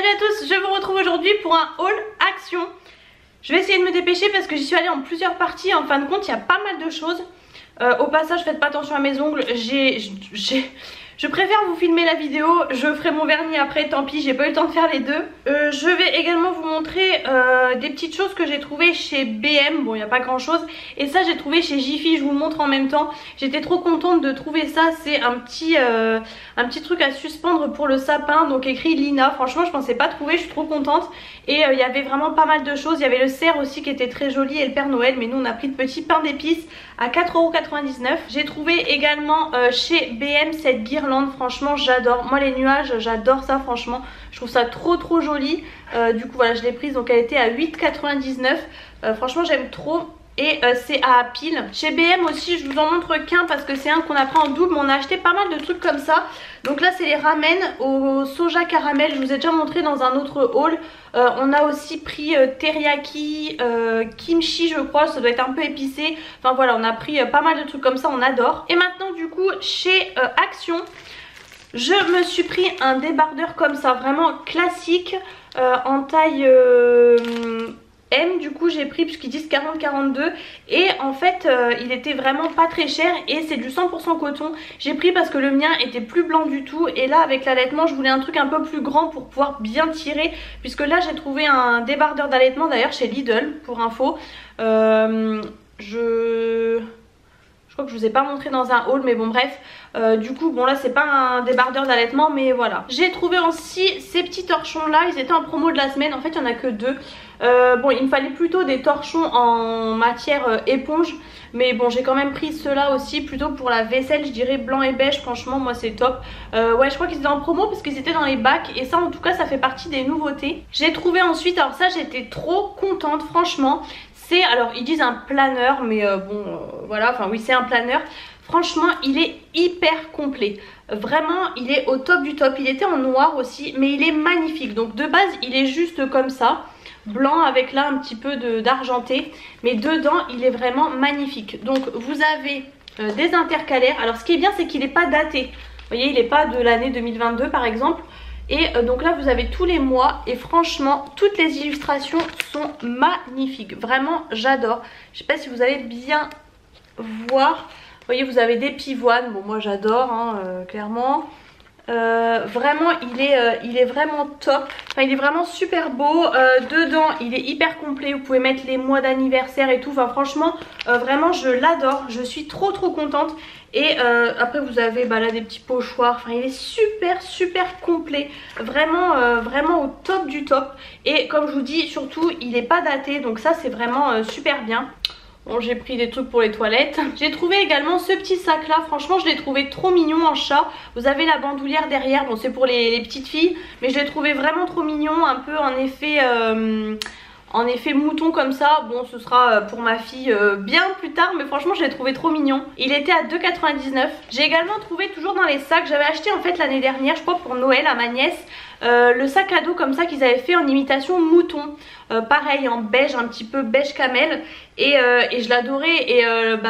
Salut à tous, je vous retrouve aujourd'hui pour un haul action. Je vais essayer de me dépêcher parce que j'y suis allée en plusieurs parties. En fin de compte, il y a pas mal de choses. Au passage, faites pas attention à mes ongles. Je préfère vous filmer la vidéo, je ferai mon vernis après, tant pis, j'ai pas eu le temps de faire les deux. Je vais également vous montrer des petites choses que j'ai trouvées chez BM. Bon, il n'y a pas grand chose. Et ça, j'ai trouvé chez Jiffy, je vous le montre en même temps. J'étais trop contente de trouver ça. C'est un petit truc à suspendre pour le sapin, donc écrit Lina. Franchement, je pensais pas trouver, je suis trop contente. Et il y avait vraiment pas mal de choses. Il y avait le cerf aussi qui était très joli et le Père Noël. Mais nous, on a pris de petits pains d'épices à 4,99 €. J'ai trouvé également chez BM cette guirlande. Franchement j'adore, moi les nuages j'adore ça, franchement je trouve ça trop joli. Du coup voilà, je l'ai prise, donc elle était à 8,99 €. Franchement j'aime trop. Et c'est à pile. Chez BM aussi, je vous en montre qu'un parce que c'est un qu'on a pris en double, mais on a acheté pas mal de trucs comme ça. Donc là c'est les ramen au soja caramel, je vous ai déjà montré dans un autre haul. On a aussi pris teriyaki, kimchi je crois, ça doit être un peu épicé. Enfin voilà, on a pris pas mal de trucs comme ça, on adore. Et maintenant du coup chez Action, je me suis pris un débardeur comme ça, vraiment classique, en taille... M, du coup j'ai pris puisqu'ils disent 40-42 et en fait il était vraiment pas très cher et c'est du 100% coton. J'ai pris parce que le mien était plus blanc du tout et là avec l'allaitement je voulais un truc un peu plus grand pour pouvoir bien tirer, puisque là j'ai trouvé un débardeur d'allaitement d'ailleurs chez Lidl pour info. Je crois que je vous ai pas montré dans un haul, mais bon bref. Du coup bon là c'est pas un débardeur d'allaitement, mais voilà. J'ai trouvé aussi ces petits torchons là, ils étaient en promo de la semaine. En fait il y en a que deux. Bon il me fallait plutôt des torchons en matière éponge, mais bon j'ai quand même pris ceux-là aussi, plutôt pour la vaisselle je dirais, blanc et beige. Franchement moi c'est top. Ouais je crois qu'ils étaient en promo parce qu'ils étaient dans les bacs, et ça en tout cas ça fait partie des nouveautés. J'ai trouvé ensuite, alors ça j'étais trop contente franchement. C'est, alors ils disent un planeur, mais voilà, enfin oui c'est un planeur. Franchement il est hyper complet, vraiment il est au top du top. Il était en noir aussi, mais il est magnifique. Donc de base il est juste comme ça, blanc avec là un petit peu d'argenté, mais dedans il est vraiment magnifique. Donc vous avez des intercalaires. Alors ce qui est bien c'est qu'il n'est pas daté, vous voyez il n'est pas de l'année 2022 par exemple. Et donc là vous avez tous les mois et franchement toutes les illustrations sont magnifiques. Vraiment j'adore. Je sais pas si vous allez bien voir. Vous voyez vous avez des pivoines. Bon moi j'adore hein, clairement. Vraiment il est vraiment top. Enfin il est vraiment super beau. Dedans il est hyper complet. Vous pouvez mettre les mois d'anniversaire et tout. Enfin franchement vraiment je l'adore. Je suis trop contente. Et après vous avez là des petits pochoirs. Enfin il est super complet. Vraiment vraiment au top du top. Et comme je vous dis surtout il n'est pas daté. Donc ça c'est vraiment super bien. Bon j'ai pris des trucs pour les toilettes. J'ai trouvé également ce petit sac là. Franchement je l'ai trouvé trop mignon en chat. Vous avez la bandoulière derrière. Bon c'est pour les petites filles, mais je l'ai trouvé vraiment trop mignon. Un peu en effet mouton comme ça. Bon ce sera pour ma fille bien plus tard, mais franchement je l'ai trouvé trop mignon. Il était à 2,99 €. J'ai également trouvé toujours dans les sacs, j'avais acheté en fait l'année dernière je crois pour Noël à ma nièce, le sac à dos comme ça qu'ils avaient fait en imitation mouton. Pareil en beige, un petit peu beige camel. Et je l'adorais et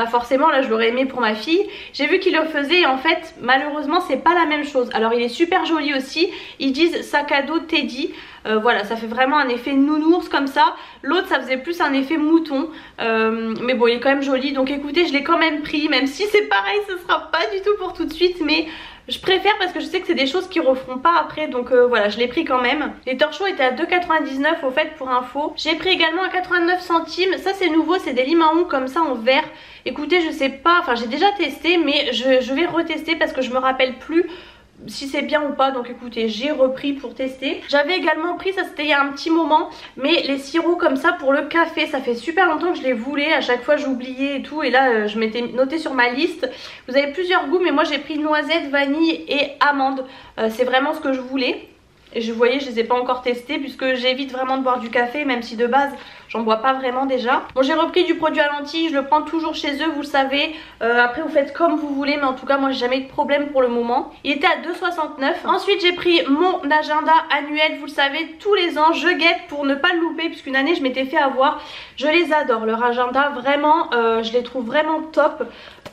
forcément là je l'aurais aimé pour ma fille. J'ai vu qu'ils le faisaient et en fait malheureusement c'est pas la même chose. Alors il est super joli aussi, ils disent sac à dos Teddy. Voilà ça fait vraiment un effet nounours comme ça. L'autre ça faisait plus un effet mouton, mais bon il est quand même joli. Donc écoutez je l'ai quand même pris, même si c'est pareil ce sera pas du tout pour tout de suite, mais je préfère parce que je sais que c'est des choses qui referont pas après. Donc voilà je l'ai pris quand même. Les torchons étaient à 2,99 € au fait pour info. J'ai pris également à 89 centimes. Ça c'est nouveau, c'est des limaons comme ça en verre. Écoutez je sais pas, enfin j'ai déjà testé, mais je vais retester parce que je me rappelle plus si c'est bien ou pas. Donc écoutez j'ai repris pour tester. J'avais également pris, ça c'était il y a un petit moment, mais les sirops comme ça pour le café. Ça fait super longtemps que je les voulais, à chaque fois j'oubliais et tout, et là je m'étais noté sur ma liste. Vous avez plusieurs goûts mais moi j'ai pris noisette, vanille et amande. C'est vraiment ce que je voulais. Et je voyais je les ai pas encore testés puisque j'évite vraiment de boire du café, même si de base j'en bois pas vraiment déjà. Bon, j'ai repris du produit à lentilles, je le prends toujours chez eux, vous le savez. Après vous faites comme vous voulez, mais en tout cas moi j'ai jamais eu de problème pour le moment. Il était à 2,69. Ensuite j'ai pris mon agenda annuel, vous le savez, tous les ans je guette pour ne pas le louper, puisqu'une année je m'étais fait avoir. Je les adore, leur agenda, vraiment, je les trouve vraiment top.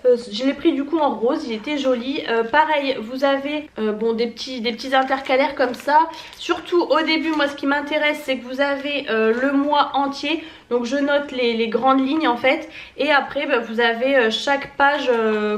Je l'ai pris du coup en rose, il était joli. Pareil, vous avez bon, des petits intercalaires comme ça. Surtout au début, moi ce qui m'intéresse c'est que vous avez le mois entier. Donc je note les grandes lignes en fait. Et après bah, vous avez chaque page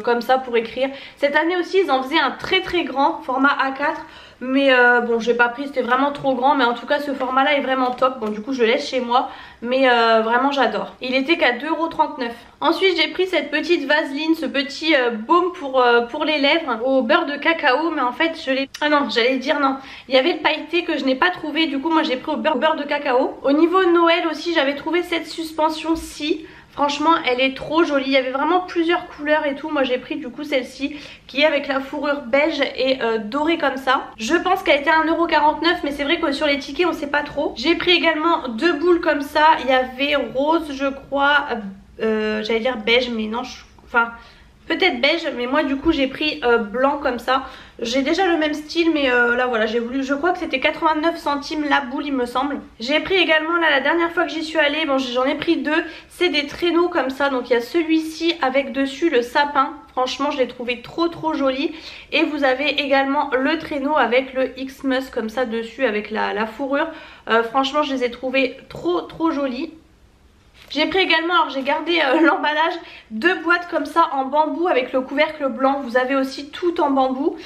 comme ça pour écrire. Cette année aussi ils en faisaient un très très grand format A4. Mais bon, j'ai pas pris, c'était vraiment trop grand. Mais en tout cas ce format là est vraiment top. Bon du coup je le laisse chez moi. Mais vraiment j'adore. Il était qu'à 2,39 €. Ensuite j'ai pris cette petite vaseline, ce petit baume pour les lèvres au beurre de cacao. Mais en fait je l'ai... Ah non, j'allais dire non. Il y avait le pailleté que je n'ai pas trouvé. Du coup moi j'ai pris au beurre de cacao. Au niveau de Noël aussi j'avais trouvé cette suspension-ci. Franchement elle est trop jolie, il y avait vraiment plusieurs couleurs et tout. Moi j'ai pris du coup celle-ci qui est avec la fourrure beige et dorée comme ça. Je pense qu'elle était à 1,49 €, mais c'est vrai que sur les tickets on sait pas trop. J'ai pris également deux boules comme ça, il y avait rose je crois, j'allais dire beige mais non, enfin peut-être beige, mais moi du coup j'ai pris blanc comme ça. J'ai déjà le même style mais là voilà j'ai voulu, je crois que c'était 89 centimes la boule il me semble. J'ai pris également là la dernière fois que j'y suis allée, bon j'en ai pris deux, c'est des traîneaux comme ça. Donc il y a celui-ci avec dessus le sapin, franchement je l'ai trouvé trop joli. Et vous avez également le traîneau avec le Xmas comme ça dessus avec la fourrure. Franchement je les ai trouvés trop jolis. J'ai pris également, alors j'ai gardé l'emballage, deux boîtes comme ça en bambou avec le couvercle blanc. Vous avez aussi tout en bambou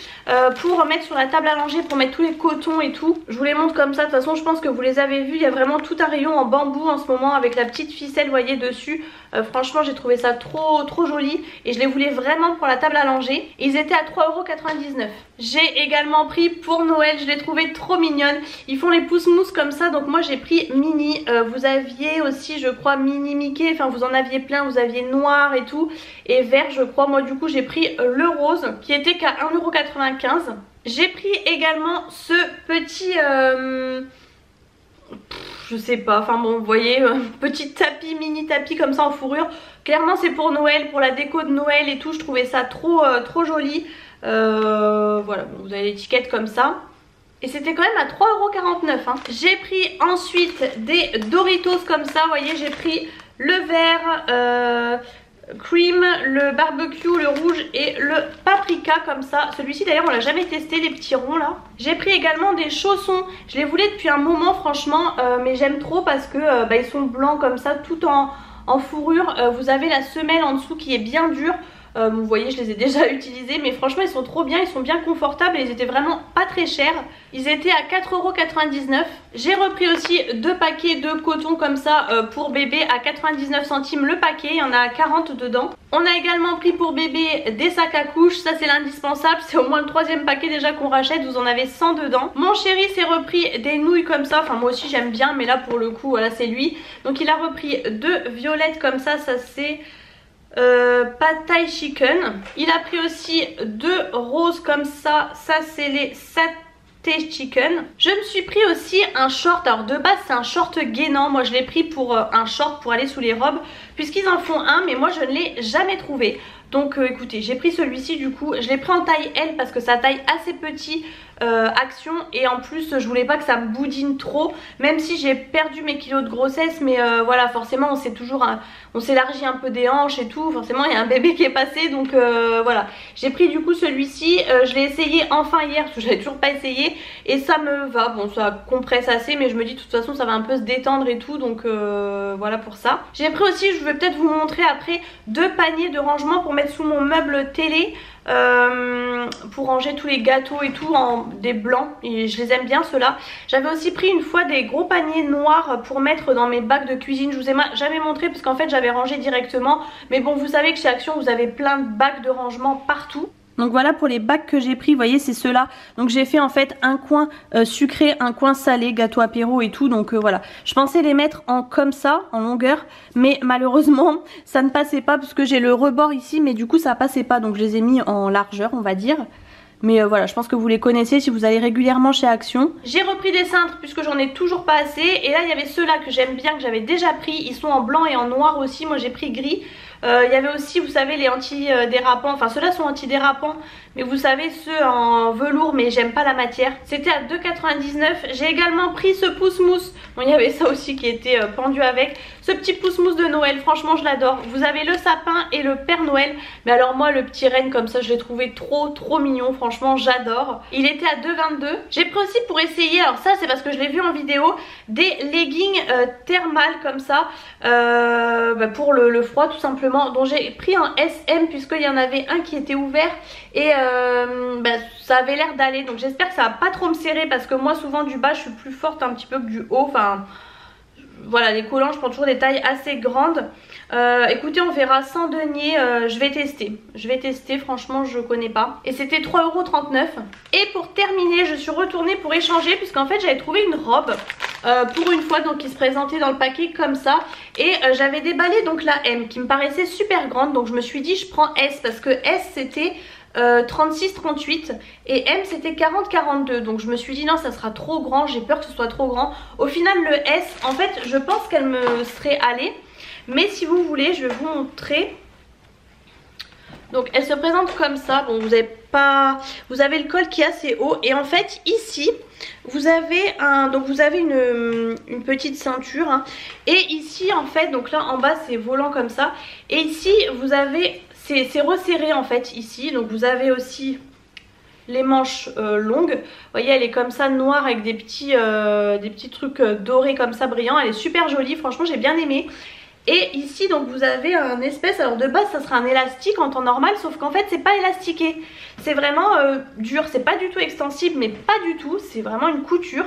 pour mettre sur la table à langer, pour mettre tous les cotons et tout. Je vous les montre comme ça, de toute façon je pense que vous les avez vus. Il y a vraiment tout un rayon en bambou en ce moment avec la petite ficelle, vous voyez, dessus. Franchement j'ai trouvé ça trop joli et je les voulais vraiment pour la table à langer. Ils étaient à 3,99 €. J'ai également pris pour Noël, je les trouvais trop mignonnes. Ils font les pouces-mousses comme ça, donc moi j'ai pris mini. Vous aviez aussi je crois mini Mickey, enfin vous en aviez plein, vous aviez noir et tout, et vert je crois. Moi du coup j'ai pris le rose qui était qu'à 1,95 €. J'ai pris également ce petit... je sais pas, enfin bon vous voyez, petit tapis, mini tapis comme ça en fourrure. Clairement c'est pour Noël, pour la déco de Noël et tout, je trouvais ça trop joli. Voilà, bon, vous avez l'étiquette comme ça. Et c'était quand même à 3,49 €. J'ai pris ensuite des Doritos comme ça, vous voyez, j'ai pris le vert, cream, le barbecue, le rouge et le paprika comme ça. Celui-ci d'ailleurs on l'a jamais testé, les petits ronds là. J'ai pris également des chaussons, je les voulais depuis un moment franchement, mais j'aime trop parce que bah, ils sont blancs comme ça, tout en fourrure. Vous avez la semelle en dessous qui est bien dure. Vous voyez je les ai déjà utilisés, mais franchement ils sont trop bien, ils sont bien confortables et ils étaient vraiment pas très chers. Ils étaient à 4,99 €. J'ai repris aussi deux paquets de coton comme ça pour bébé à 99 centimes le paquet, il y en a 40 dedans. On a également pris pour bébé des sacs à couche, ça c'est l'indispensable, c'est au moins le troisième paquet déjà qu'on rachète, vous en avez 100 dedans. Mon chéri s'est repris des nouilles comme ça, enfin moi aussi j'aime bien mais là pour le coup voilà c'est lui. Donc il a repris deux violettes comme ça c'est... pad thai chicken. Il a pris aussi deux roses comme ça c'est les saté chicken. Je me suis pris aussi un short, alors de base c'est un short gainant, moi je l'ai pris pour un short pour aller sous les robes puisqu'ils en font un, mais moi je ne l'ai jamais trouvé. Donc écoutez, j'ai pris celui-ci du coup, je l'ai pris en taille L parce que sa taille assez petit Action, et en plus je voulais pas que ça me boudine trop, même si j'ai perdu mes kilos de grossesse, mais voilà forcément on s'est toujours on s'élargit un peu des hanches et tout, forcément il y a un bébé qui est passé, donc voilà j'ai pris du coup celui-ci. Je l'ai essayé enfin hier parce que j'avais toujours pas essayé et ça me va, bon ça compresse assez mais je me dis de toute façon ça va un peu se détendre et tout, donc voilà pour ça. J'ai pris aussi, je vais peut-être vous montrer après, deux paniers de rangement pour mettre sous mon meuble télé, pour ranger tous les gâteaux et tout, en des blancs, et je les aime bien ceux-là. J'avais aussi pris une fois des gros paniers noirs pour mettre dans mes bacs de cuisine. Je vous ai jamais montré parce qu'en fait j'avais rangé directement, mais bon vous savez que chez Action vous avez plein de bacs de rangement partout. Donc voilà pour les bacs que j'ai pris, vous voyez c'est ceux-là. Donc j'ai fait en fait un coin sucré, un coin salé, gâteau apéro et tout. Donc voilà, je pensais les mettre en comme ça, en longueur, mais malheureusement ça ne passait pas parce que j'ai le rebord ici, mais du coup ça passait pas. Donc je les ai mis en largeur on va dire. Mais voilà, je pense que vous les connaissez si vous allez régulièrement chez Action. J'ai repris des cintres puisque j'en ai toujours pas assez. Et là il y avait ceux-là que j'aime bien, que j'avais déjà pris. Ils sont en blanc et en noir aussi, moi j'ai pris gris. Il y avait aussi, vous savez, les anti-dérapants. Enfin ceux-là sont anti-dérapants, mais vous savez, ceux en velours, mais j'aime pas la matière. C'était à 2,99 €. J'ai également pris ce pouce-mousse. Bon, il y avait ça aussi qui était pendu avec. Ce petit pouce-mousse de Noël, franchement je l'adore. Vous avez le sapin et le Père Noël. Mais alors moi le petit renne comme ça, je l'ai trouvé trop mignon. Franchement j'adore. Il était à 2,22 €. J'ai pris aussi pour essayer, alors ça c'est parce que je l'ai vu en vidéo, des leggings thermales comme ça. Pour le froid tout simplement. Donc j'ai pris un SM puisqu'il y en avait un qui était ouvert. Et ça avait l'air d'aller. Donc j'espère que ça va pas trop me serrer. Parce que moi souvent du bas je suis plus forte un petit peu que du haut. Enfin voilà, les collants je prends toujours des tailles assez grandes. Écoutez, on verra sans denier. Je vais tester, franchement je connais pas. Et c'était 3,39 €. Et pour terminer, je suis retournée pour échanger puisqu'en fait j'avais trouvé une robe pour une fois, donc qui se présentait dans le paquet comme ça. Et j'avais déballé donc la M qui me paraissait super grande. Donc je me suis dit je prends S parce que S c'était 36-38 et M c'était 40-42. Donc je me suis dit non, ça sera trop grand, j'ai peur que ce soit trop grand. Au final le S, en fait je pense qu'elle me serait allée. Mais si vous voulez, je vais vous montrer. Donc elle se présente comme ça. Bon, vous avez le col qui est assez haut. Et en fait ici vous avez une petite ceinture, hein. Et ici en fait, donc là en bas c'est volant comme ça. Et ici vous avez, c'est resserré en fait ici. Donc vous avez aussi les manches longues. Vous voyez, elle est comme ça, noire avec des petits trucs dorés comme ça, brillants. Elle est super jolie, franchement j'ai bien aimé. Et ici donc vous avez un espèce, alors de base ça sera un élastique en temps normal, sauf qu'en fait c'est pas élastiqué. C'est vraiment dur, c'est pas du tout extensible, mais pas du tout, c'est vraiment une couture.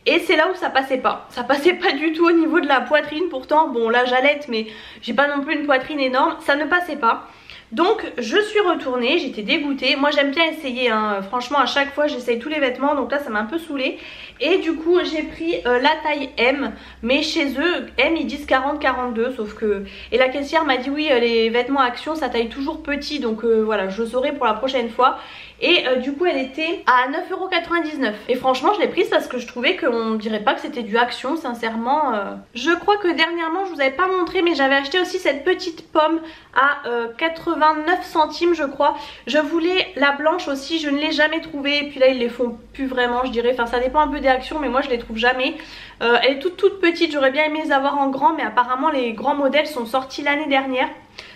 Et c'est là où ça passait pas. Ça passait pas du tout au niveau de la poitrine. Pourtant bon là j'allaite, mais j'ai pas non plus une poitrine énorme. Ça ne passait pas. Donc je suis retournée, j'étais dégoûtée. Moi j'aime bien essayer, hein. Franchement à chaque fois j'essaye tous les vêtements. Donc là ça m'a un peu saoulée. Et du coup j'ai pris la taille M. Mais chez eux M ils disent 40-42. Sauf que... Et la caissière m'a dit oui, les vêtements Action ça taille toujours petit. Donc voilà, je saurai pour la prochaine fois. Et du coup elle était à 9,99 €. Et franchement je l'ai prise parce que je trouvais qu'on dirait pas que c'était du Action, sincèrement. Je crois que dernièrement je vous avais pas montré, mais j'avais acheté aussi cette petite pomme à 89 centimes je crois. Je voulais la blanche aussi, je ne l'ai jamais trouvée. Et puis là ils les font plus vraiment, je dirais. Enfin ça dépend un peu des Actions, mais moi je les trouve jamais. Elle est toute petite, j'aurais bien aimé les avoir en grand, mais apparemment les grands modèles sont sortis l'année dernière.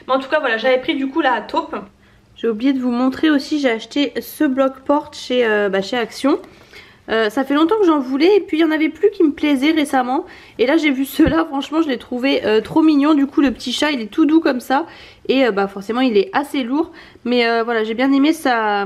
Mais en tout cas voilà, j'avais pris du coup la taupe. J'ai oublié de vous montrer aussi, j'ai acheté ce bloc-porte chez Action. Ça fait longtemps que j'en voulais et puis il n'y en avait plus qui me plaisaient récemment. Et là j'ai vu ceux-là, franchement je l'ai trouvé trop mignon. Du coup le petit chat il est tout doux comme ça. Et forcément il est assez lourd. Mais voilà, j'ai bien aimé sa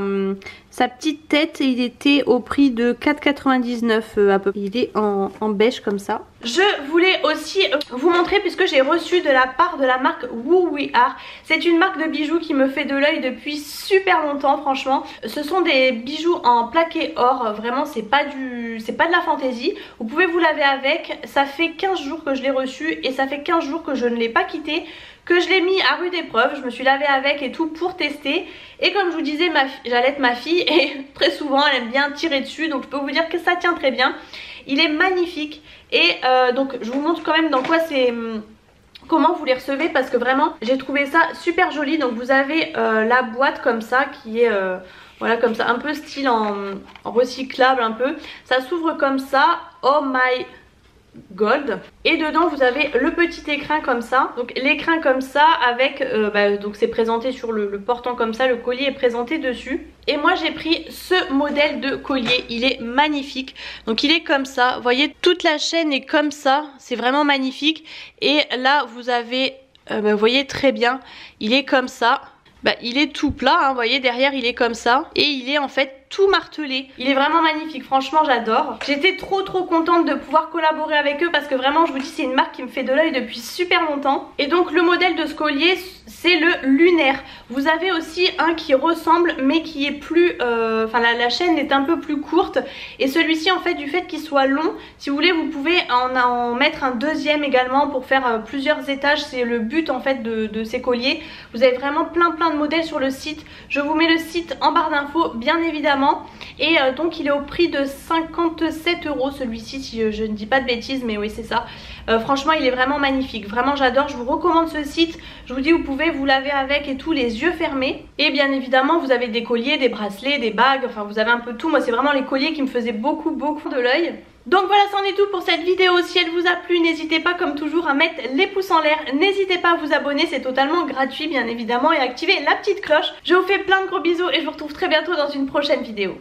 petite tête. Et il était au prix de 4,99 à peu près. Il est en beige comme ça. Je voulais aussi vous montrer, puisque j'ai reçu de la part de la marque Who We Are. C'est une marque de bijoux qui me fait de l'œil depuis super longtemps franchement. Ce sont des bijoux en plaqué or. Vraiment c'est pas de la fantaisie. Vous pouvez vous laver avec. Ça fait 15 jours que je l'ai reçu. Et ça fait 15 jours que je ne l'ai pas quitté, que je l'ai mis à rude épreuve. Je me suis lavée avec et tout pour tester. Et comme je vous disais, j'allaite ma fille et très souvent elle aime bien tirer dessus. Donc je peux vous dire que ça tient très bien. Il est magnifique. Et donc je vous montre quand même dans quoi c'est... comment vous les recevez, parce que vraiment j'ai trouvé ça super joli. Donc vous avez la boîte comme ça qui est... voilà comme ça, un peu style en recyclable un peu. Ça s'ouvre comme ça. Oh my gold. Et dedans vous avez le petit écrin comme ça. Donc l'écrin comme ça avec donc c'est présenté sur le portant comme ça. Le collier est présenté dessus. Et moi j'ai pris ce modèle de collier. Il est magnifique. Donc il est comme ça. Vous voyez, toute la chaîne est comme ça. C'est vraiment magnifique. Et là vous avez vous voyez très bien, il est comme ça. Il est tout plat, hein, vous voyez, derrière il est comme ça. Et il est en fait tout martelé. Il est vraiment magnifique, franchement j'adore. J'étais trop contente de pouvoir collaborer avec eux parce que vraiment je vous dis c'est une marque qui me fait de l'œil depuis super longtemps. Et donc le modèle de ce collier c'est le lunaire. Vous avez aussi un qui ressemble mais qui est plus... Enfin la chaîne est un peu plus courte. Et celui-ci en fait du fait qu'il soit long, si vous voulez vous pouvez en mettre un deuxième également pour faire plusieurs étages. C'est le but en fait de ces colliers. Vous avez vraiment plein de modèles sur le site. Je vous mets le site en barre d'infos bien évidemment. Et donc il est au prix de 57 € celui-ci si je ne dis pas de bêtises, mais oui c'est ça. Franchement il est vraiment magnifique, vraiment j'adore, je vous recommande ce site. Je vous dis vous pouvez vous laver avec et tout les yeux fermés. Et bien évidemment vous avez des colliers, des bracelets, des bagues, enfin vous avez un peu tout. Moi c'est vraiment les colliers qui me faisaient beaucoup de l'œil. Donc voilà, c'en est tout pour cette vidéo. Si elle vous a plu, n'hésitez pas comme toujours à mettre les pouces en l'air. N'hésitez pas à vous abonner, c'est totalement gratuit bien évidemment. Et à activer la petite cloche. Je vous fais plein de gros bisous et je vous retrouve très bientôt dans une prochaine vidéo.